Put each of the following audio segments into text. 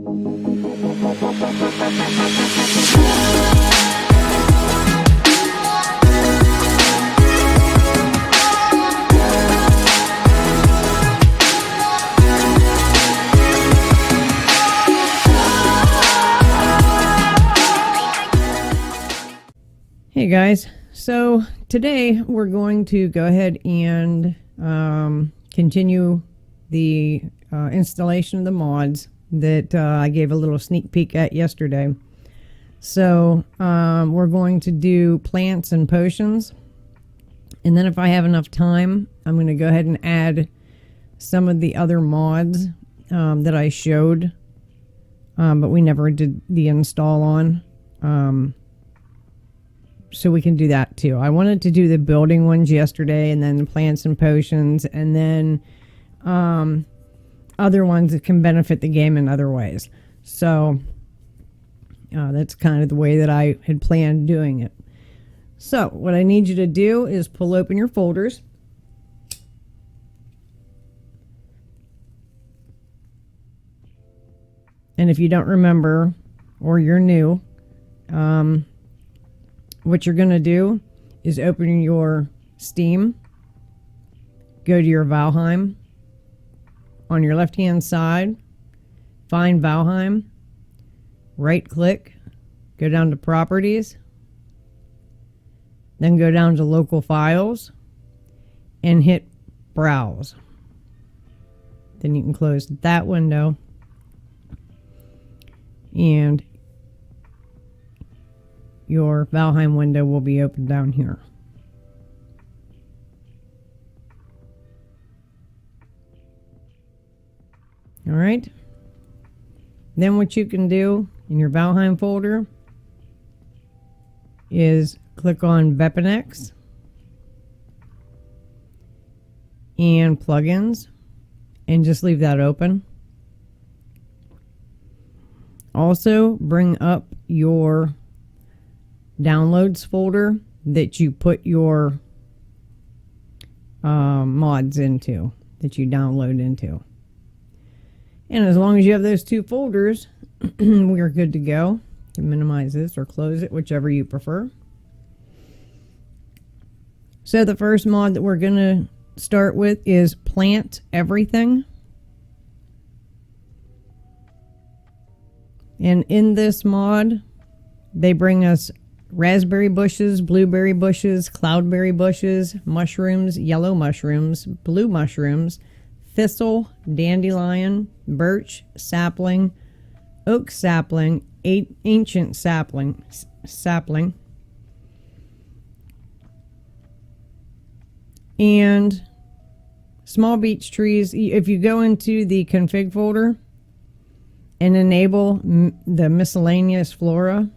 Hey guys, so today we're going to go ahead and continue the installation of the mods that I gave a little sneak peek at yesterday. So we're going to do plants and potions, and then if I have enough time, I'm going to go ahead and add some of the other mods that I showed, but we never did the install on. So we can do that too. I wanted to do the building ones yesterday, and then the plants and potions, and then other ones that can benefit the game in other ways. So that's kind of the way that I had planned doing it. So what I need you to do is pull open your folders. And if you don't remember, or you're new, what you're going to do is open your Steam, go to your Valheim. On your left hand side, find Valheim, right click, go down to properties, then go down to local files and hit browse. Then you can close that window, and your Valheim window will be open down here. All right. Then what you can do in your Valheim folder is click on Vepinex and plugins and just leave that open. Also bring up your downloads folder that you put your mods into, that you download into. And as long as you have those two folders, we're good to go. You can minimize this or close it, whichever you prefer. So the first mod that we're going to start with is Plant Everything. And in this mod, they bring us raspberry bushes, blueberry bushes, cloudberry bushes, mushrooms, yellow mushrooms, blue mushrooms, thistle, dandelion, birch, sapling, oak sapling, ancient sapling, and small beech trees. If you go into the config folder and enable the miscellaneous flora,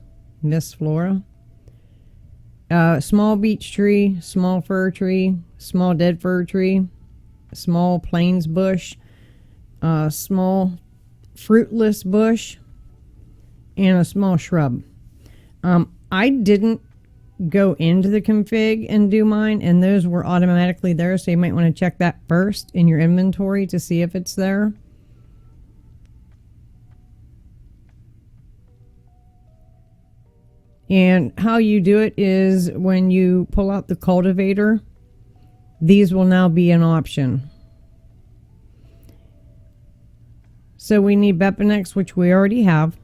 small beech tree, small fir tree, small dead fir tree, small plains bush, small fruitless bush, and a small shrub. I didn't go into the config and do mine, and those were automatically there, so you might want to check that first in your inventory to see if it's there. And how you do it is when you pull out the cultivator, these will now be an option. So we need Bepinex, which we already have.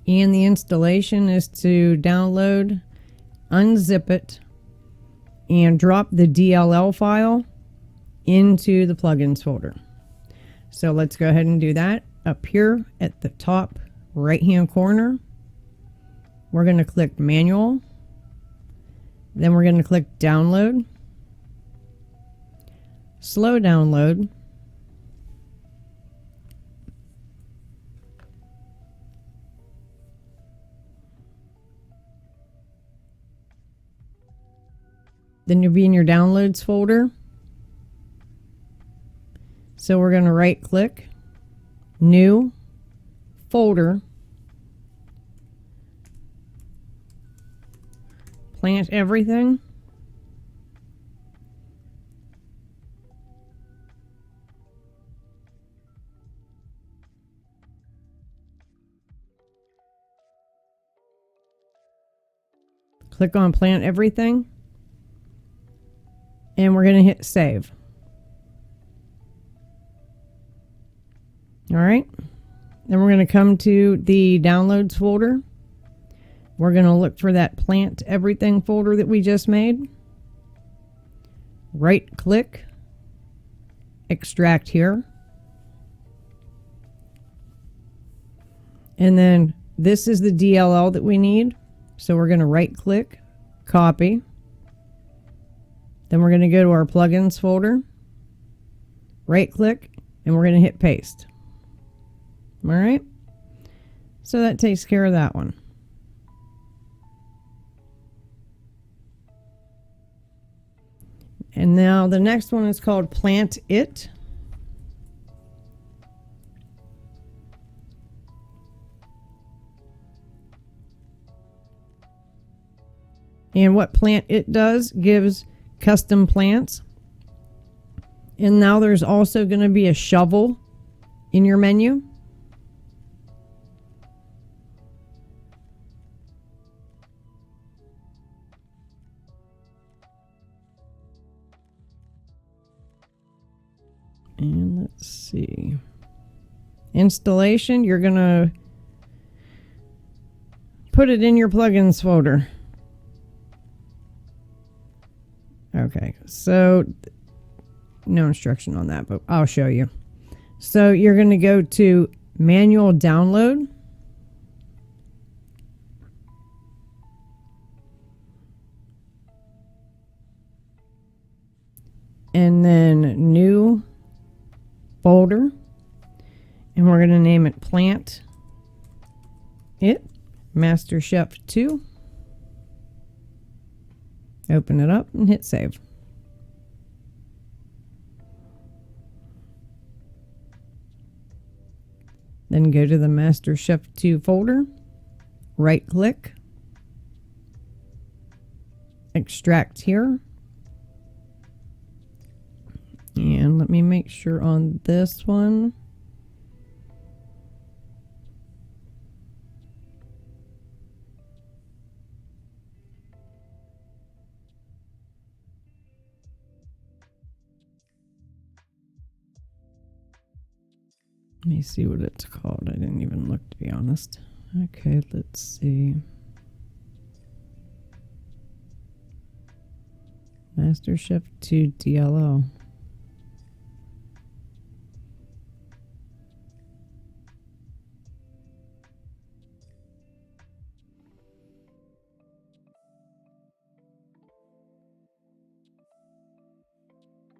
And the installation is to download, unzip it, and drop the DLL file into the plugins folder. So let's go ahead and do that. Up here at the top right hand corner, we're going to click Manual. Then we're going to click Download. Slow download. Then you'll be in your Downloads folder. So we're going to right click, New, Folder, Plant Everything. click on Plant Everything, and we're going to hit Save. All right. Then we're going to come to the Downloads folder. We're going to look for that Plant Everything folder that we just made. Right click, extract here. And then this is the DLL that we need. So we're going to right click, copy. Then we're going to go to our plugins folder, right click, and we're going to hit paste. All right. So that takes care of that one. And now the next one is called PlantIt. And what PlantIt does, gives custom plants. And now there's also going to be a shovel in your menu. And let's see. Installation, you're going to put it in your plugins folder. Okay, so no instruction on that, but I'll show you. So you're going to go to Manual Download. And then New Folder. And we're going to name it PlantIt Master Chef 2. Open it up and hit save. Then go to the Master Chef 2 folder, right click, extract here. And let me make sure on this one. Let me see what it's called. I didn't even look, to be honest. Okay, let's see. Master Chef 2 DLO.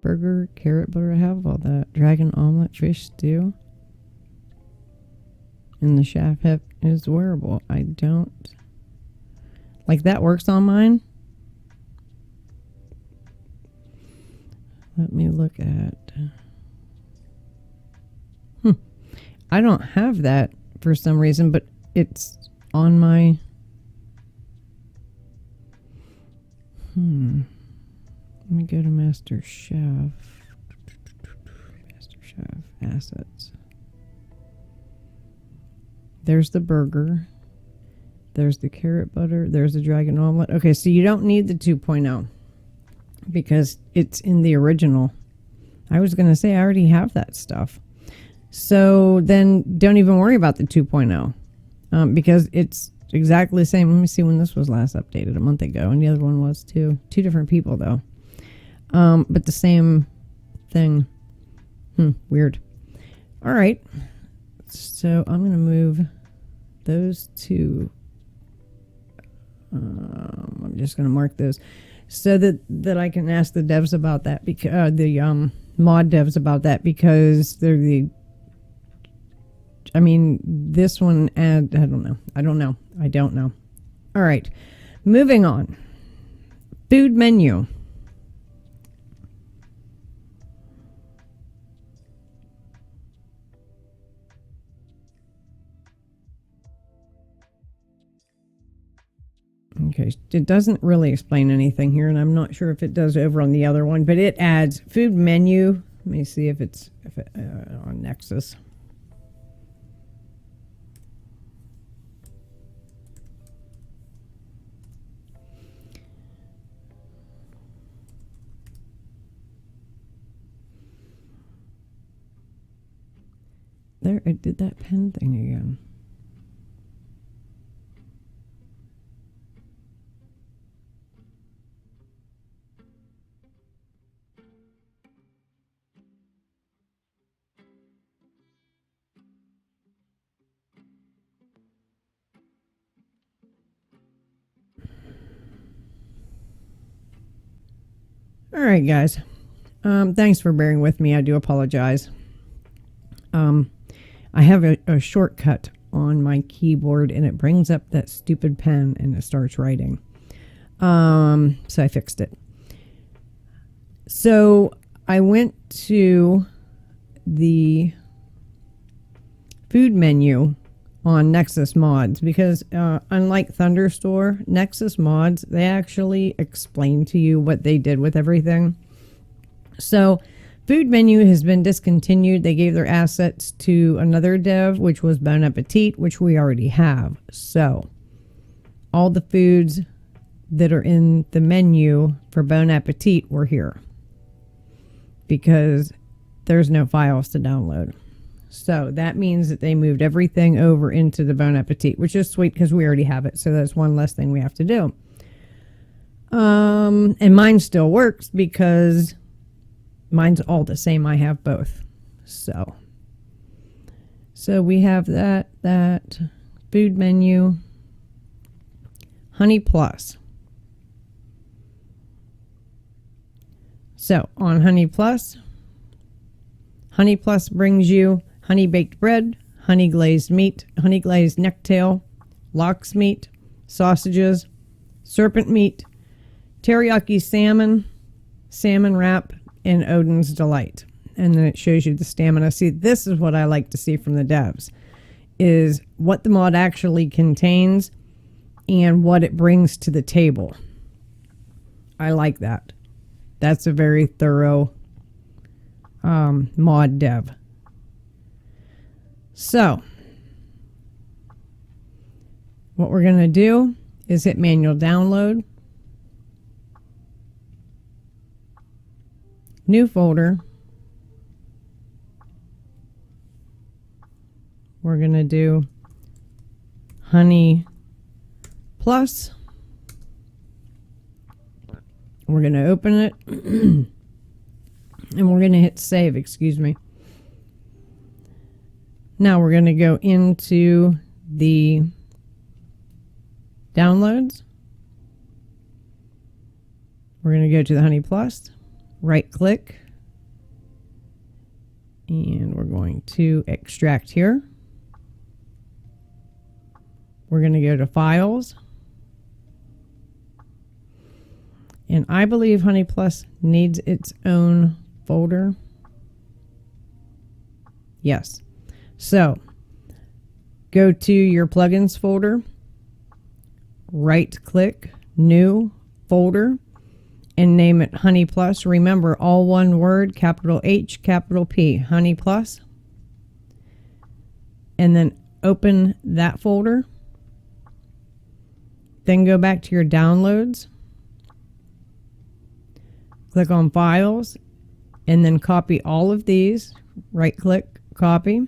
Burger, carrot butter, I have all that. Dragon omelet, fish stew. And the chef is wearable. I don't like that. Works on mine. Let me look at. I don't have that for some reason, but it's on my. Let me go to Master Chef. Master Chef assets. There's the burger. There's the carrot butter. There's the dragon omelet. Okay, so you don't need the 2.0 because it's in the original. I was going to say I already have that stuff. So then don't even worry about the 2.0 because it's exactly the same. Let me see when this was last updated, a month ago. And the other one was too. Two different people though. But the same thing. Weird. All right. So I'm going to move those two. I'm just going to mark those so that I can ask the devs about that, because the mod devs about that, because they're the. I mean, this one, and I don't know. All right, moving on. Food menu. Okay, it doesn't really explain anything here, and I'm not sure if it does over on the other one, but it adds food menu. Let me see if it's on Nexus. there, it did that pen thing again. All right, guys. Thanks for bearing with me. I do apologize. I have a shortcut on my keyboard and it brings up that stupid pen and it starts writing. So I fixed it. So I went to the food menu on Nexus Mods because unlike Thunderstore, Nexus Mods, they actually explain to you what they did with everything. So food menu has been discontinued. They gave their assets to another dev, which was Bon Appetit, which we already have. So all the foods that are in the menu for Bon Appetit were here because there's no files to download. So that means that they moved everything over into the Bon Appetit, which is sweet because we already have it. So that's one less thing we have to do. And mine still works because mine's all the same. I have both. So we have that food menu, Honey Plus. So on Honey Plus brings you honey baked bread, honey glazed meat, honey glazed necktail, lox meat, sausages, serpent meat, teriyaki salmon, salmon wrap, and Odin's Delight. And then it shows you the stamina. See, this is what I like to see from the devs, is what the mod actually contains and what it brings to the table. I like that. That's a very thorough mod dev. So what we're going to do is hit manual download, new folder. We're going to do Honey Plus. We're going to open it and we're going to hit save, excuse me. Now we're going to go into the downloads. We're going to go to the Honey Plus, right click, and we're going to extract here. We're going to go to files. And I believe Honey Plus needs its own folder. Yes. So go to your plugins folder, right click, new folder, and name it Honey Plus. Remember, all one word, capital H, capital P, Honey Plus. And then open that folder. Then go back to your downloads. Click on files and then copy all of these. Right click, copy.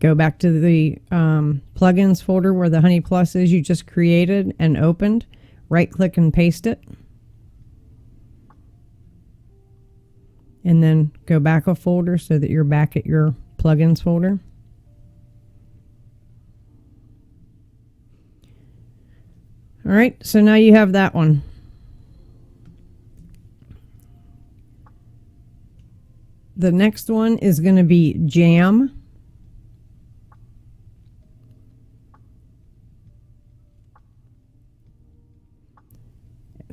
Go back to the plugins folder where the Honey Plus is you just created and opened. Right click and paste it. And then go back a folder so that you're back at your plugins folder. All right, so now you have that one. The next one is going to be Jam.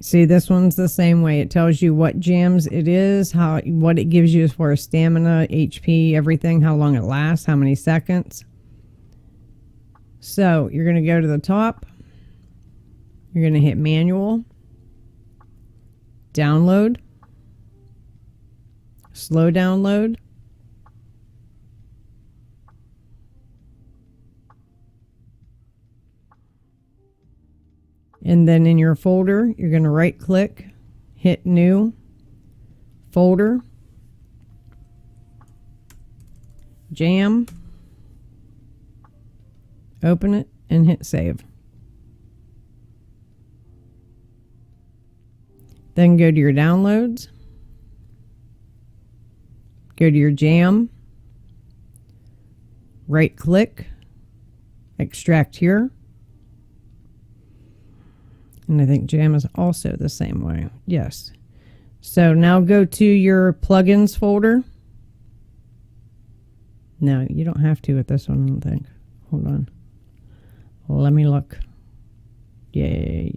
See, this one's the same way. It tells you what jams it is, what it gives you as far as stamina, HP, everything, how long it lasts, how many seconds. So you're going to go to the top. You're going to hit manual, download, slow download, and then in your folder, you're going to right click, hit new, folder, Jam, open it, and hit save. Then go to your downloads, go to your jam, right click, extract here. And I think jam is also the same way. Yes. So now go to your plugins folder. No, you don't have to with this one, I don't think. Hold on. Let me look. Yeah,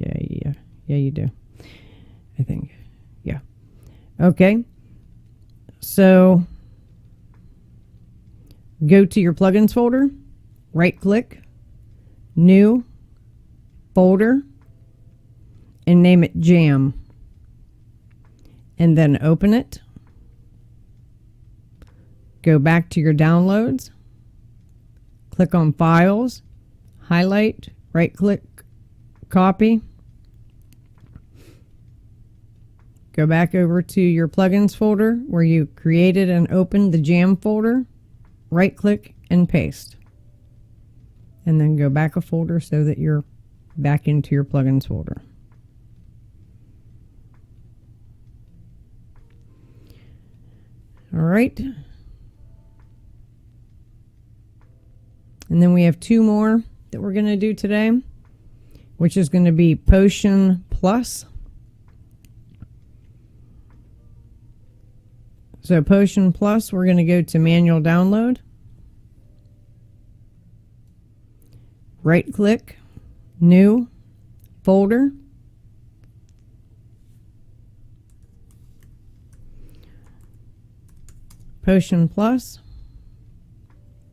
you do. I think. Yeah. Okay. So go to your plugins folder, right click, new folder, and name it Jam. And then open it. Go back to your downloads, click on files, highlight, right click, copy. Go back over to your plugins folder where you created and opened the Jam folder, right click and paste. And then go back a folder so that you're back into your plugins folder. All right. And then we have two more that we're going to do today, which is going to be Potion Plus. So Potion Plus, we're going to go to manual download. Right click, new folder. Potion Plus,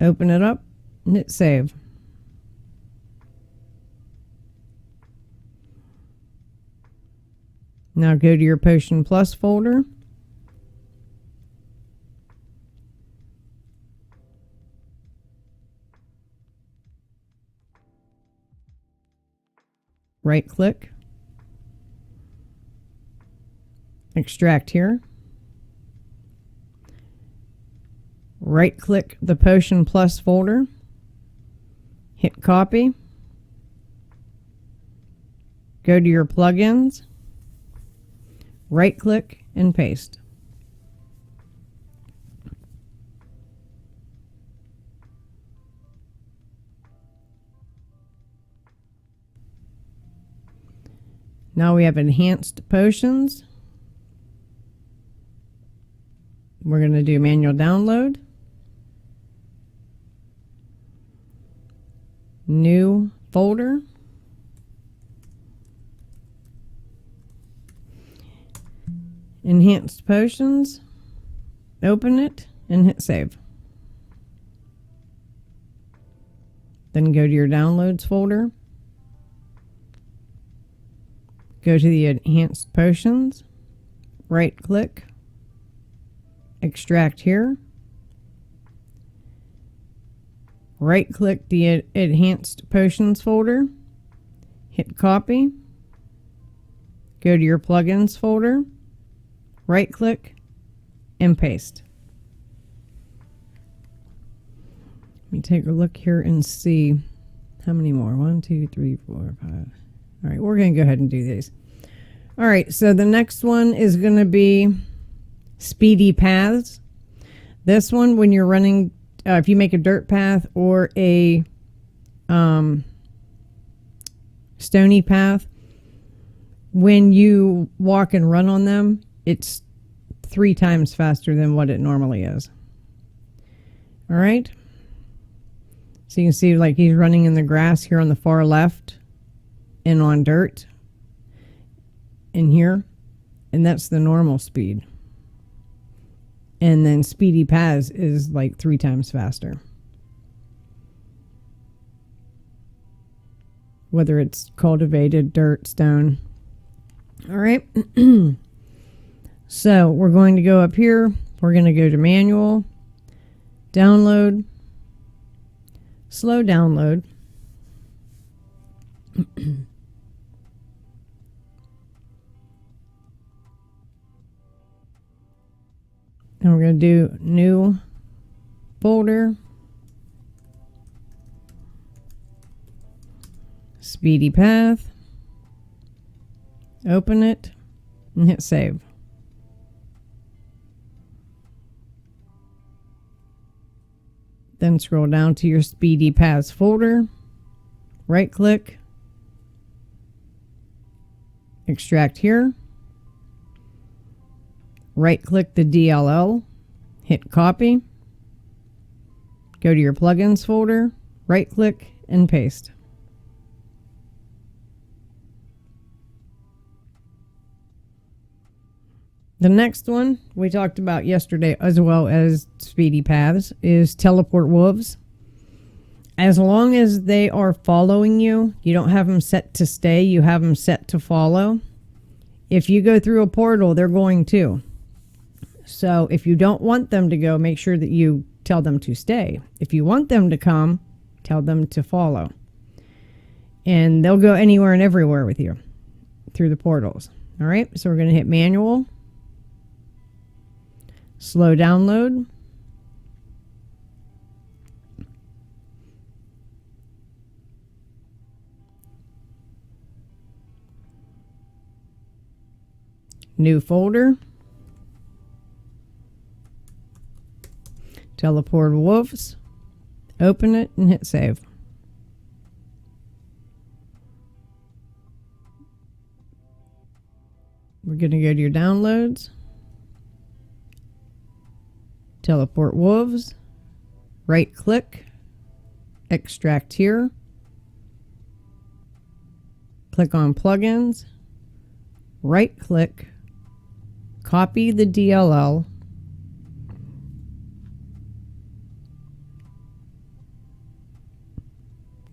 open it up and hit save. Now go to your Potion Plus folder. Right click, extract here. Right click the Potion Plus folder, hit copy, go to your plugins, right click and paste. Now we have enhanced potions. We're going to do manual download. New folder. Enhanced potions. Open it and hit save. Then go to your downloads folder. Go to the enhanced potions. Right click. Extract here. Right click the enhanced potions folder. Hit copy. Go to your plugins folder. Right click and paste. Let me take a look here and see how many more. 1, 2, 3, 4, 5. All right, we're going to go ahead and do these. All right, so the next one is going to be Speedy Paths. This one, when you're running, if you make a dirt path or a stony path, when you walk and run on them, it's 3 times faster than what it normally is. All right. So you can see like he's running in the grass here on the far left and on dirt in here, and that's the normal speed. And then Speedy Paths is like 3 times faster. Whether it's cultivated, dirt, stone. All right. So we're going to go up here. We're going to go to manual, download, slow download. And we're going to do new folder, Speedy Path, open it, and hit save. Then scroll down to your Speedy Paths folder, right click, extract here, right click the DLL, hit copy, go to your plugins folder, right click and paste. The next one we talked about yesterday, as well as Speedy Paths, is Teleport Wolves. As long as they are following you, you don't have them set to stay, you have them set to follow. If you go through a portal, they're going to. So if you don't want them to go, make sure that you tell them to stay. If you want them to come, tell them to follow. And they'll go anywhere and everywhere with you through the portals. All right, so we're going to hit manual. Slow download. New folder. Teleport Wolves. Open it and hit save. We're going to go to your downloads. Teleport Wolves, right click, extract here, click on plugins, right click, copy the DLL,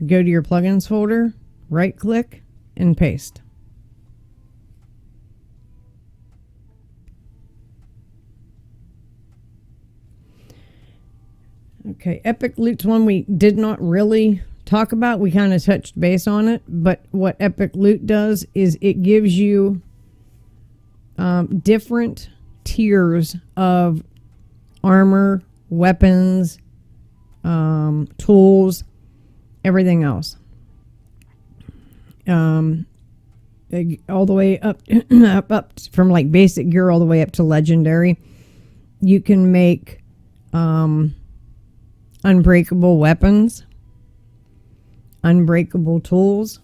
go to your plugins folder, right click and paste. Okay, Epic Loot's one we did not really talk about. We kind of touched base on it, but what Epic Loot does is it gives you different tiers of armor, weapons, tools, everything else. All the way up, up from like basic gear all the way up to legendary. You can make unbreakable weapons, unbreakable tools.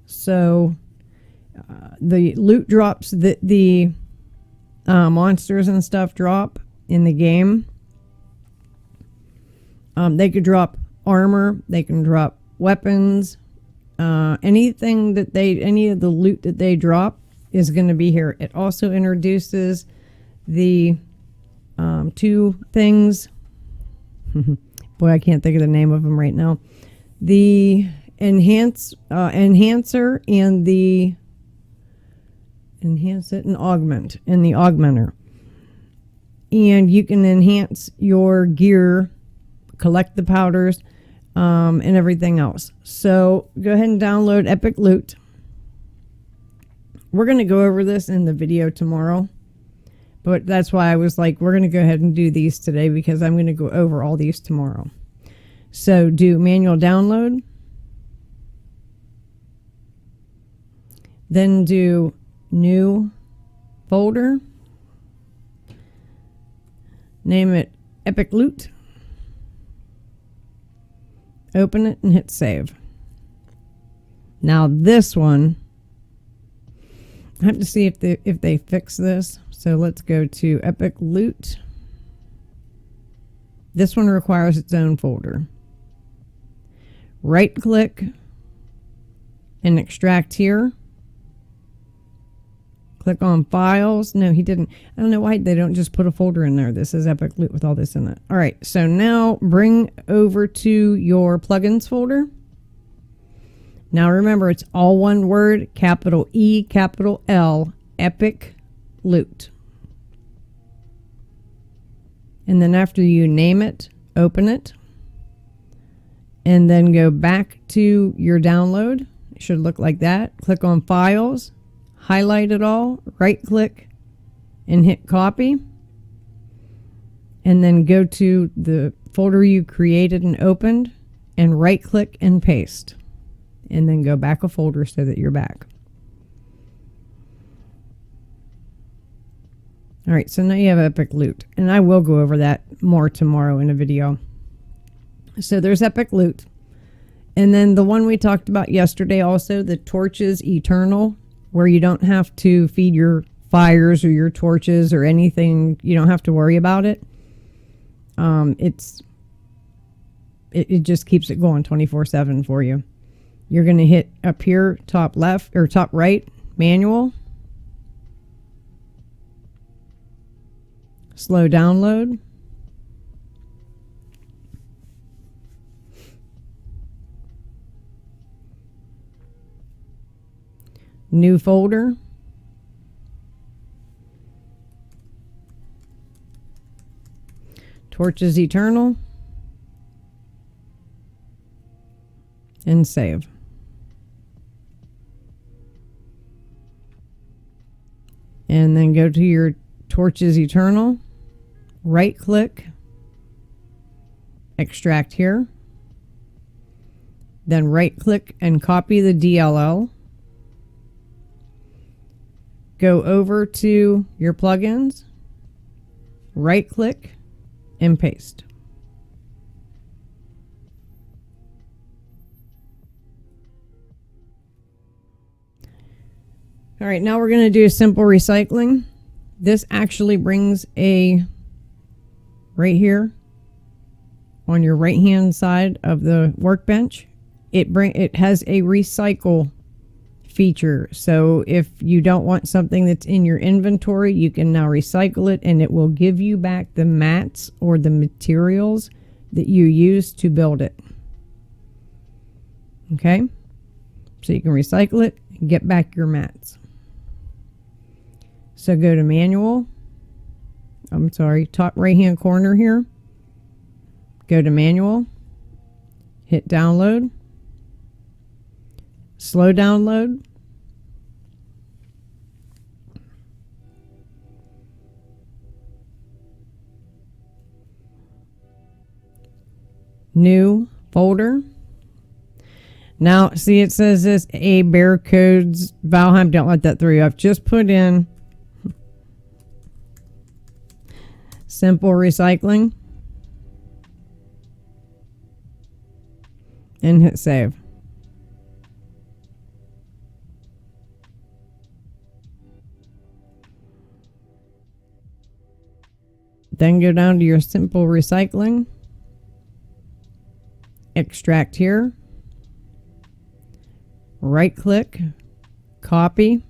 So the loot drops that the monsters and stuff drop in the game, they could drop armor, they can drop weapons, anything that any of the loot that they drop is going to be here. It also introduces the two things. Boy, I can't think of the name of them right now. The enhancer and the enhance it and augment and the augmenter. And you can enhance your gear, collect the powders, and everything else. So go ahead and download Epic Loot. We're going to go over this in the video tomorrow. But that's why I was like, we're going to go ahead and do these today because I'm going to go over all these tomorrow. So do manual download. Then do new folder. Name it Epic Loot. Open it and hit save. Now this one, I have to see if they fix this. So let's go to Epic Loot. This one requires its own folder. Right click and extract here. Click on files. No, he didn't. I don't know why they don't just put a folder in there. This is Epic Loot with all this in it. All right, so now bring over to your plugins folder. Now remember, it's all one word, capital E, capital L, Epic Loot. And then after you name it, open it. And then go back to your download. It should look like that. Click on Files, highlight it all, right click, and hit Copy. and then go to the folder you created and opened and right click and paste, and then go back a folder so that you're back. All right, so now you have epic loot, and I will go over that more tomorrow in a video. So there's epic loot. And then the one we talked about yesterday also, the torches eternal, where you don't have to feed your fires or your torches or anything. You don't have to worry about it. It just keeps it going 24/7 for you. You're going to hit up here, top left or top right, manual. Slow download. New folder. Torches Eternal. And save. And then go to your Torches Eternal. Right click. Extract here. Then right click and copy the DLL. Go over to your plugins. Right click and paste. All right, now we're going to do simple recycling. This actually brings a, right here on your right hand side of the workbench, it has a recycle feature. So if you don't want something that's in your inventory, you can now recycle it, and it will give you back the mats or the materials that you used to build it. Okay, so you can recycle it and get back your mats. So go to manual. Top right hand corner here. Go to manual. Hit download. Slow download. New folder. Now, see, it says this A bear codes Valheim. Don't let that throw you off. Just put in simple recycling and hit save. Then go down to your simple recycling. Extract here. Right click, copy,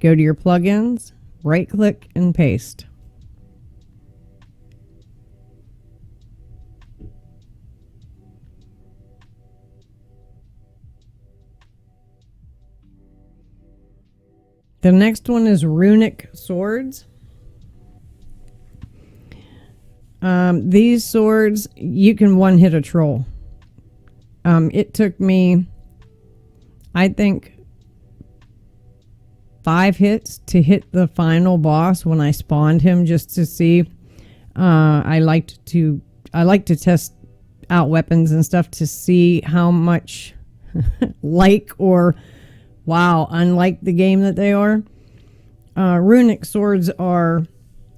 go to your plugins, right click and paste. The next one is Runic Swords. These swords, you can one hit a troll. It took me, I think, 5 hits to hit the final boss when I spawned him, just to see. I like to test out weapons and stuff to see how much unlike the game that they are. Runic swords are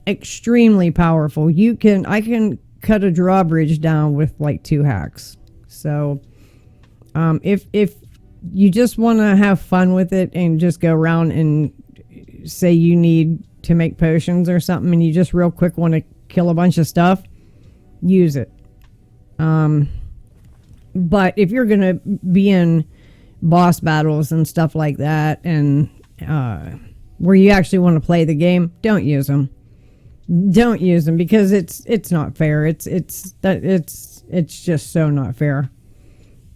extremely powerful. I can cut a drawbridge down with like 2 hacks. So if you just want to have fun with it and just go around and say you need to make potions or something, and you just real quick want to kill a bunch of stuff, use it. But if you're gonna be in boss battles and stuff like that, and where you actually want to play the game, don't use them. Don't use them, because it's not fair. It's just so not fair.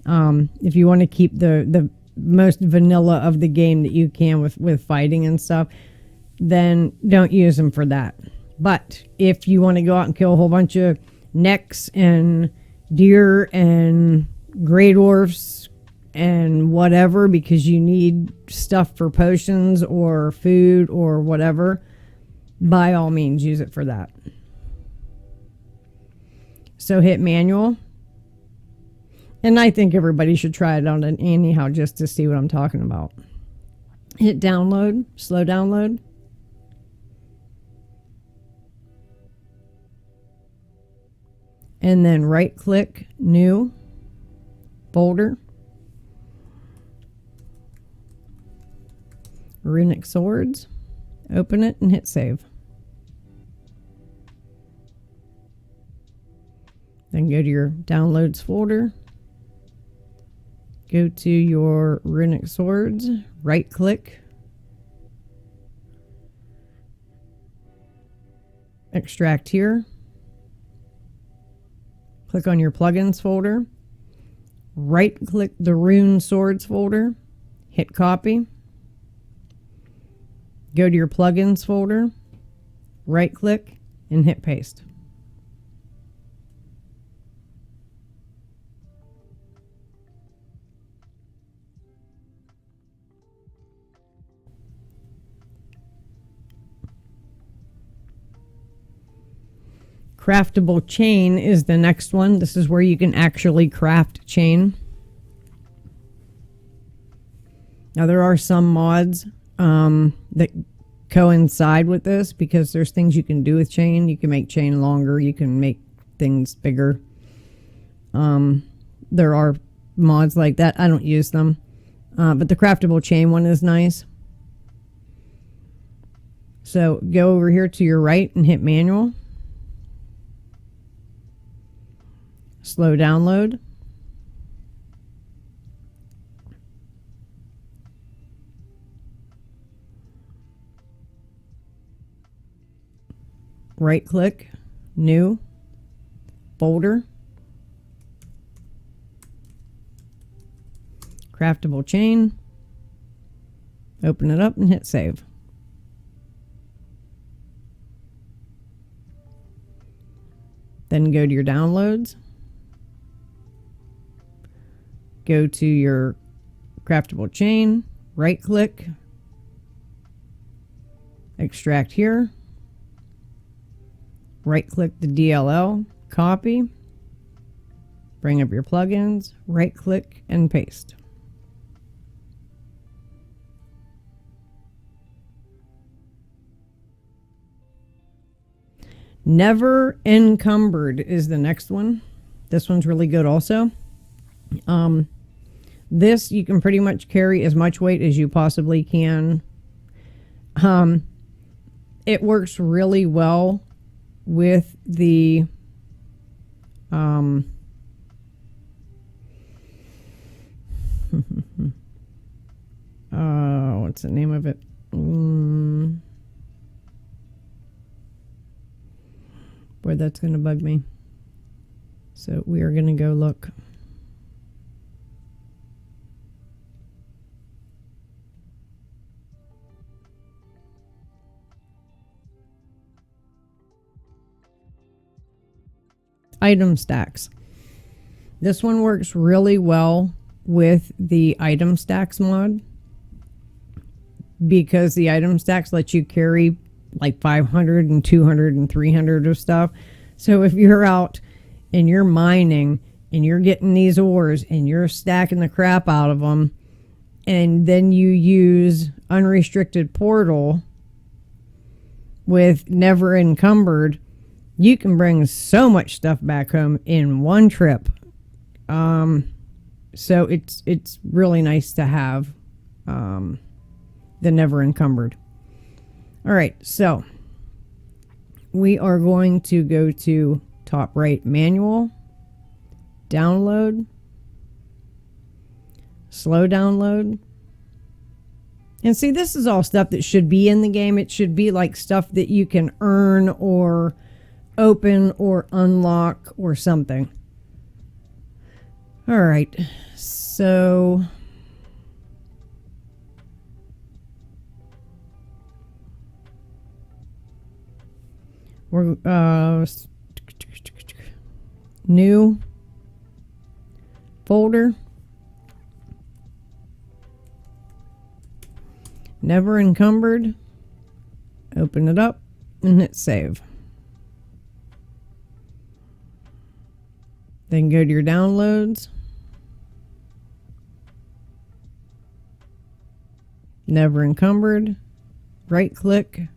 If you want to keep the most vanilla of the game that you can with fighting and stuff, then don't use them for that. But if you want to go out and kill a whole bunch of necks and deer and grey dwarfs and whatever, because you need stuff for potions or food or whatever, by all means use it for that. So hit manual. And I think everybody should try it on an anyhow just to see what I'm talking about. Hit download, slow download. And then right click, new, folder, Runic Swords, open it and hit save. Then go to your downloads folder, go to your Runic Swords, right click, extract here, click on your plugins folder, right click the Rune Swords folder, hit copy, go to your plugins folder, right click and hit paste. Craftable Chain is the next one. This is where you can actually craft chain. Now there are some mods that coincide with this because there's things you can do with chain. You can make chain longer. You can make things bigger. There are mods like that. I don't use them. But the Craftable Chain one is nice. So go over here to your right and hit manual. Slow download. Right click, new, folder, Craftable Chain, open it up and hit save. Then go to your downloads. Go to your Craftable Chain, right click, extract here, right click the DLL, copy, bring up your plugins, right click and paste. Never Encumbered is the next one. This one's really good also. This you can pretty much carry as much weight as you possibly can. It works really well with the what's the name of it? Boy, that's gonna bug me. So we are gonna go look. Item stacks. This one works really well with the item stacks mod because the item stacks let you carry like 500 and 200 and 300 of stuff. So if you're out and you're mining and you're getting these ores and you're stacking the crap out of them, and then you use unrestricted portal with Never Encumbered, you can bring so much stuff back home in one trip. So it's really nice to have the Never Encumbered. All right, so we are going to go to top right, manual, download, slow download. And see, this is all stuff that should be in the game. It should be like stuff that you can earn or open or unlock or something. All right, so we're new folder, Never Encumbered, open it up and hit save. Then go to your downloads. Never encumbered. Right click.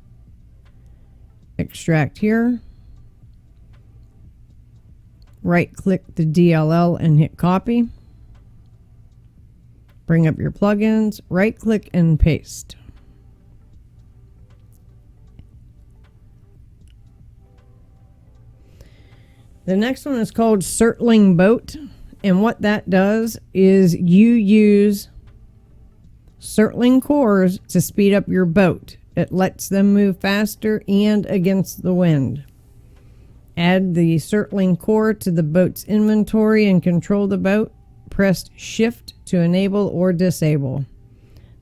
Extract here. Right click the DLL and hit copy. Bring up your plugins. Right click and paste. The next one is called Surtling Boat, and what that does is you use Surtling cores to speed up your boat. It lets them move faster and against the wind. Add the Surtling core to the boat's inventory and control the boat. Press Shift to enable or disable.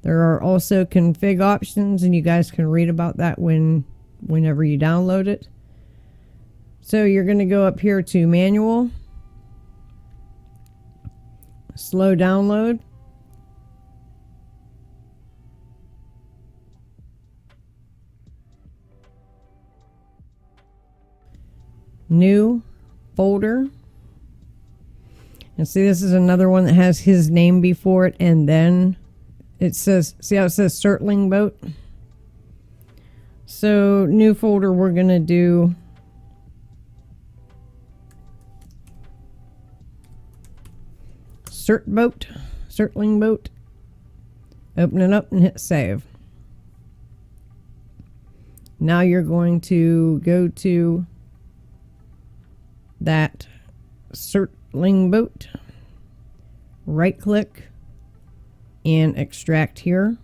There are also config options, and you guys can read about that whenever you download it. So you're going to go up here to manual, slow download, new folder, and see, this is another one that has his name before it, and then it says, see how it says Surtling Boat? So new folder, we're going to do Surtling Boat. Open it up and hit save. Now you're going to go to that Surtling Boat, right click and extract here.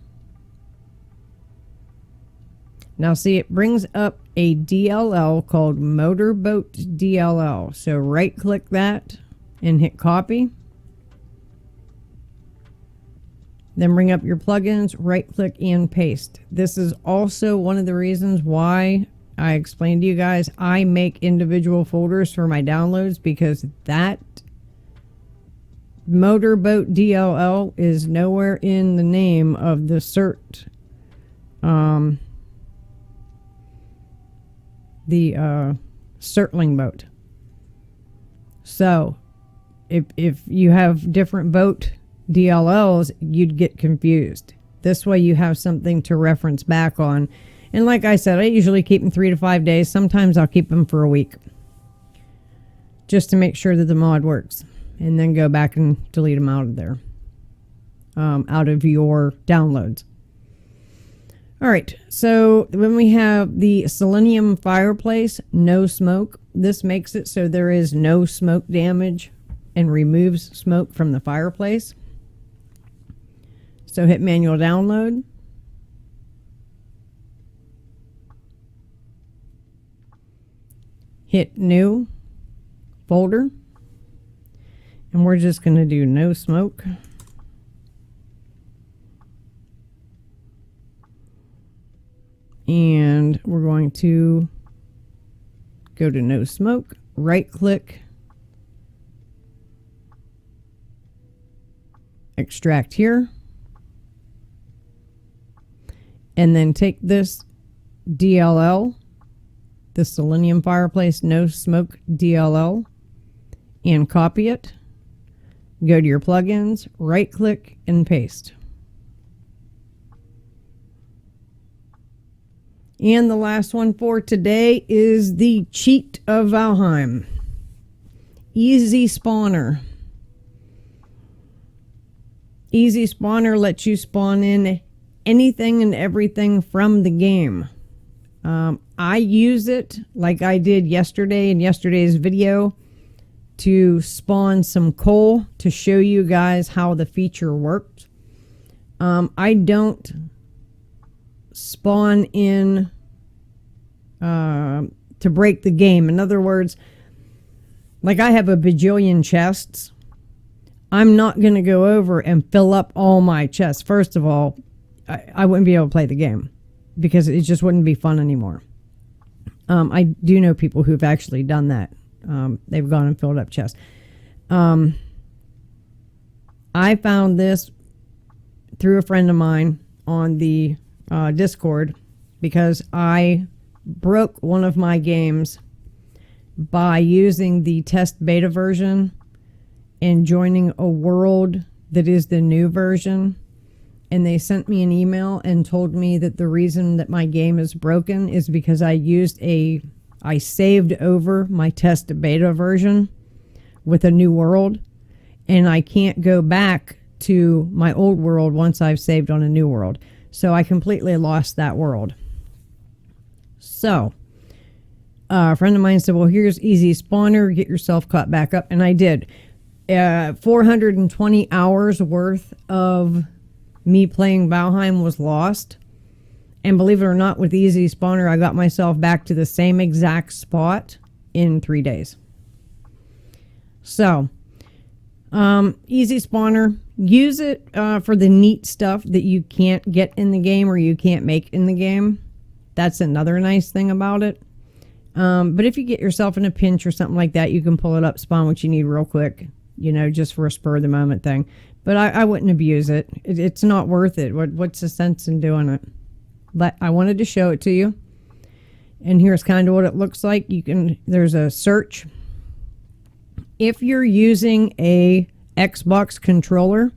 Now see, it brings up a DLL called Motorboat DLL. So right click that and hit copy. Then bring up your plugins, right click and paste. This is also one of the reasons why I explained to you guys I make individual folders for my downloads, because that Motorboat DLL is nowhere in the name of the Surtling Boat. So if you have different boat DLLs, you'd get confused. This way you have something to reference back on. And like I said, I usually keep them 3 to 5 days. Sometimes I'll keep them for a week, just to make sure that the mod works, and then go back and delete them out of there, out of your downloads. All right, so when we have the Selinum Fireplace, no smoke, this makes it so there is no smoke damage and removes smoke from the fireplace. So hit manual download. Hit new folder. And we're just going to do no smoke. And we're going to go to no smoke, right click, extract here, and then take this DLL, the Selinum Fireplace no smoke DLL, and copy it. Go to your plugins, right click and paste. And the last one for today is the Cheat of Valheim. Easy Spawner. Easy Spawner lets you spawn in anything and everything from the game. I use it like I did yesterday in yesterday's video to spawn some coal to show you guys how the feature worked. I don't spawn in to break the game. In other words, like I have a bajillion chests. I'm not going to go over and fill up all my chests. First of all, I wouldn't be able to play the game because it just wouldn't be fun anymore. I do know people who've actually done that. They've gone and filled up chests. I found this through a friend of mine on the Discord because I broke one of my games by using the test beta version and joining a world that is the new version. And they sent me an email and told me that the reason that my game is broken is because I saved over my test beta version with a new world, and I can't go back to my old world once I've saved on a new world. So I completely lost that world. So a friend of mine said, well, here's easy spawner, get yourself caught back up. And I did. 420 hours worth of me playing Valheim was lost. And believe it or not, with easy spawner, I got myself back to the same exact spot in 3 days. So, easy spawner, use it for the neat stuff that you can't get in the game or you can't make in the game. That's another nice thing about it. But if you get yourself in a pinch or something like that, you can pull it up, spawn what you need real quick, you know, just for a spur of the moment thing. But I wouldn't abuse it. It's not worth it. What's the sense in doing it? But I wanted to show it to you. And here's kind of what it looks like. There's a search. If you're using a Xbox controller,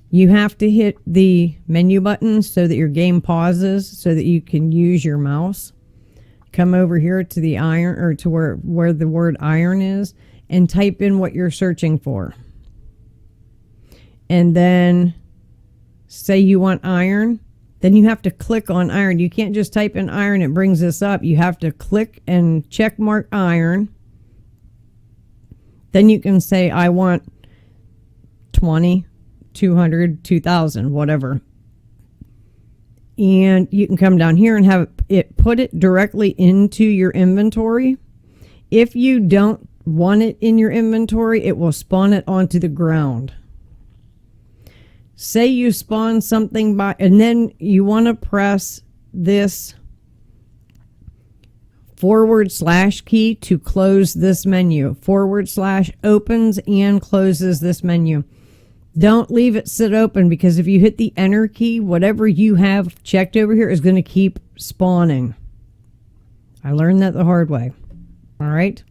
you have to hit the menu button so that your game pauses so that you can use your mouse. Come over here to the iron, or to where the word iron is, and type in what you're searching for. And then say you want iron, then you have to click on iron. You can't just type in iron, it brings this up. You have to click and check mark iron. Then you can say, I want 20, 200, 2,000, whatever. And you can come down here and have it put it directly into your inventory. If you don't want it in your inventory, it will spawn it onto the ground. Say you spawn something by, and then you want to press this / key to close this menu. / opens and closes this menu. Don't leave it sit open, because if you hit the enter key, whatever you have checked over here is going to keep spawning. I learned that the hard way. All right.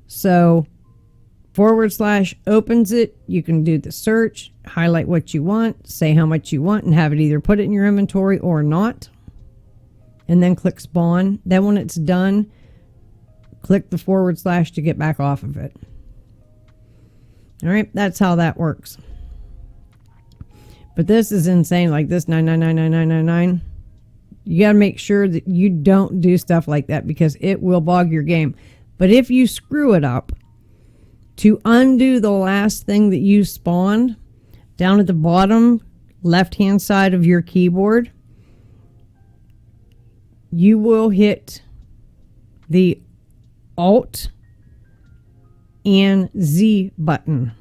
So / opens it. You can do the search, highlight what you want, say how much you want, and have it either put it in your inventory or not. And then click spawn. Then when it's done, click the / to get back off of it. All right, that's how that works. But this is insane, like this 9999999. You got to make sure that you don't do stuff like that, because it will bog your game. But if you screw it up, to undo the last thing that you spawned, down at the bottom left-hand side of your keyboard, you will hit the Alt and Z button.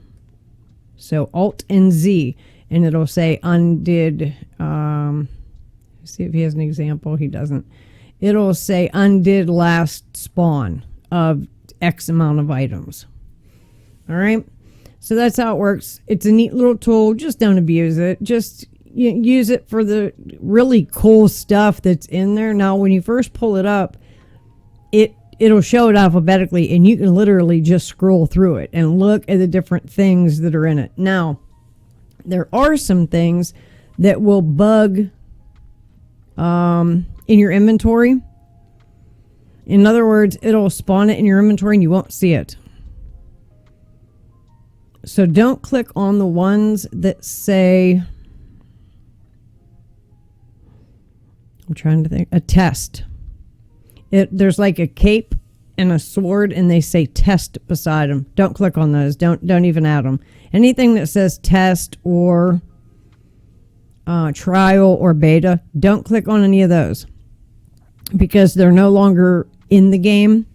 So Alt and Z, and it'll say undid. See if he has an example. He doesn't. It'll say undid last spawn of X amount of items. All right. So that's how it works. It's a neat little tool. Just don't abuse it. Just use it for the really cool stuff that's in there. Now, when you first pull it up, it'll show it alphabetically, and you can literally just scroll through it and look at the different things that are in it. Now, there are some things that will bug in your inventory. In other words, it'll spawn it in your inventory and you won't see it. So don't click on the ones that say, I'm trying to think, a test. There's like a cape and a sword, and they say test beside them. Don't click on those. Don't even add them. Anything that says test or trial or beta, don't click on any of those, because they're no longer in the game.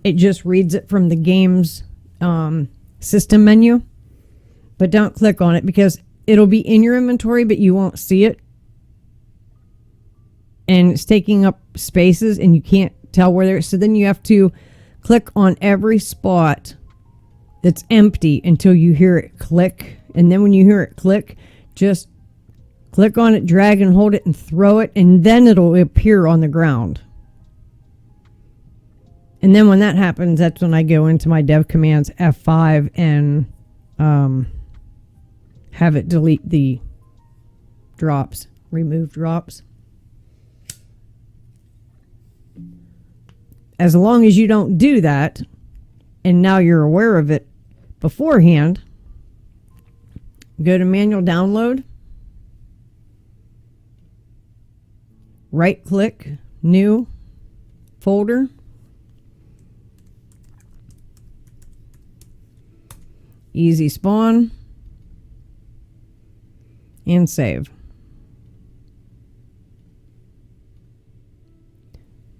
It just reads it from the game's system menu. But don't click on it, because it'll be in your inventory, but you won't see it. And it's taking up spaces, and you can't tell where they're. So then you have to click on every spot that's empty until you hear it click. And then when you hear it click, just click on it, drag and hold it, and throw it, and then it'll appear on the ground. And then when that happens, that's when I go into my dev commands F5 and have it delete the drops, remove drops. As long as you don't do that, and now you're aware of it beforehand, go to manual download, right click, new folder, easy spawn, and save.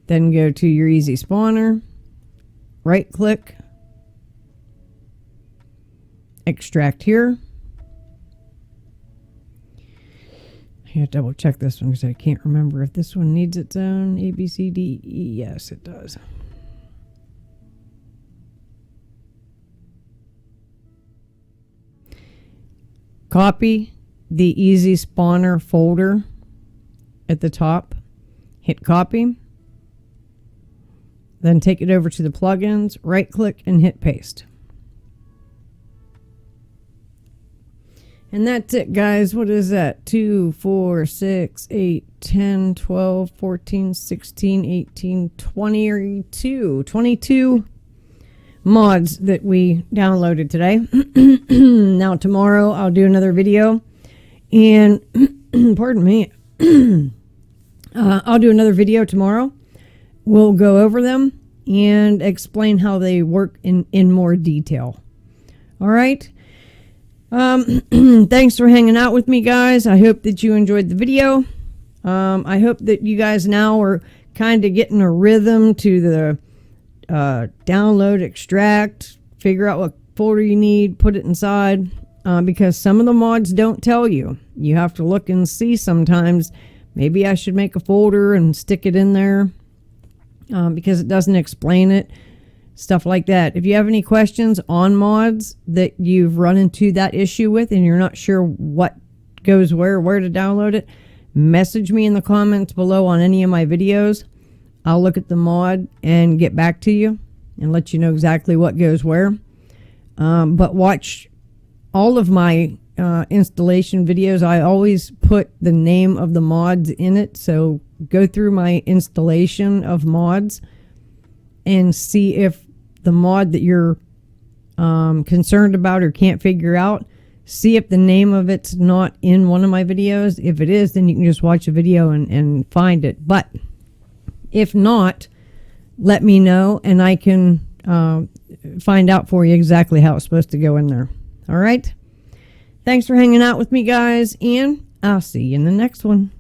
Then go to your easy spawner, right click, extract here. I gotta double check this one because I can't remember if this one needs its own A, B, C, D, E. Yes, it does. Copy the easy spawner folder at the top, hit copy, then take it over to the plugins, right click and hit paste. And that's it, guys. What is that? 2, 4, 6, 8, 10, 12, 14, 16, 18, 22 mods that we downloaded today. Now tomorrow I'll do another video, and pardon me, I'll do another video tomorrow. We'll go over them and explain how they work in more detail. All right. Thanks for hanging out with me, guys. I hope that you enjoyed the video. I hope that you guys now are kind of getting a rhythm to the download, extract, figure out what folder you need, put it inside, because some of the mods don't tell you. You have to look and see sometimes. Maybe I should make a folder and stick it in there because it doesn't explain it. Stuff like that. If you have any questions on mods that you've run into that issue with and you're not sure what goes where to download it, message me in the comments below on any of my videos. I'll look at the mod and get back to you and let you know exactly what goes where. But watch all of my installation videos. I always put the name of the mods in it. So go through my installation of mods and see if the mod that you're concerned about or can't figure out, see if the name of it's not in one of my videos. If it is, then you can just watch a video and find it. But if not, let me know and I can find out for you exactly how it's supposed to go in there. All right. Thanks for hanging out with me, guys, and I'll see you in the next one.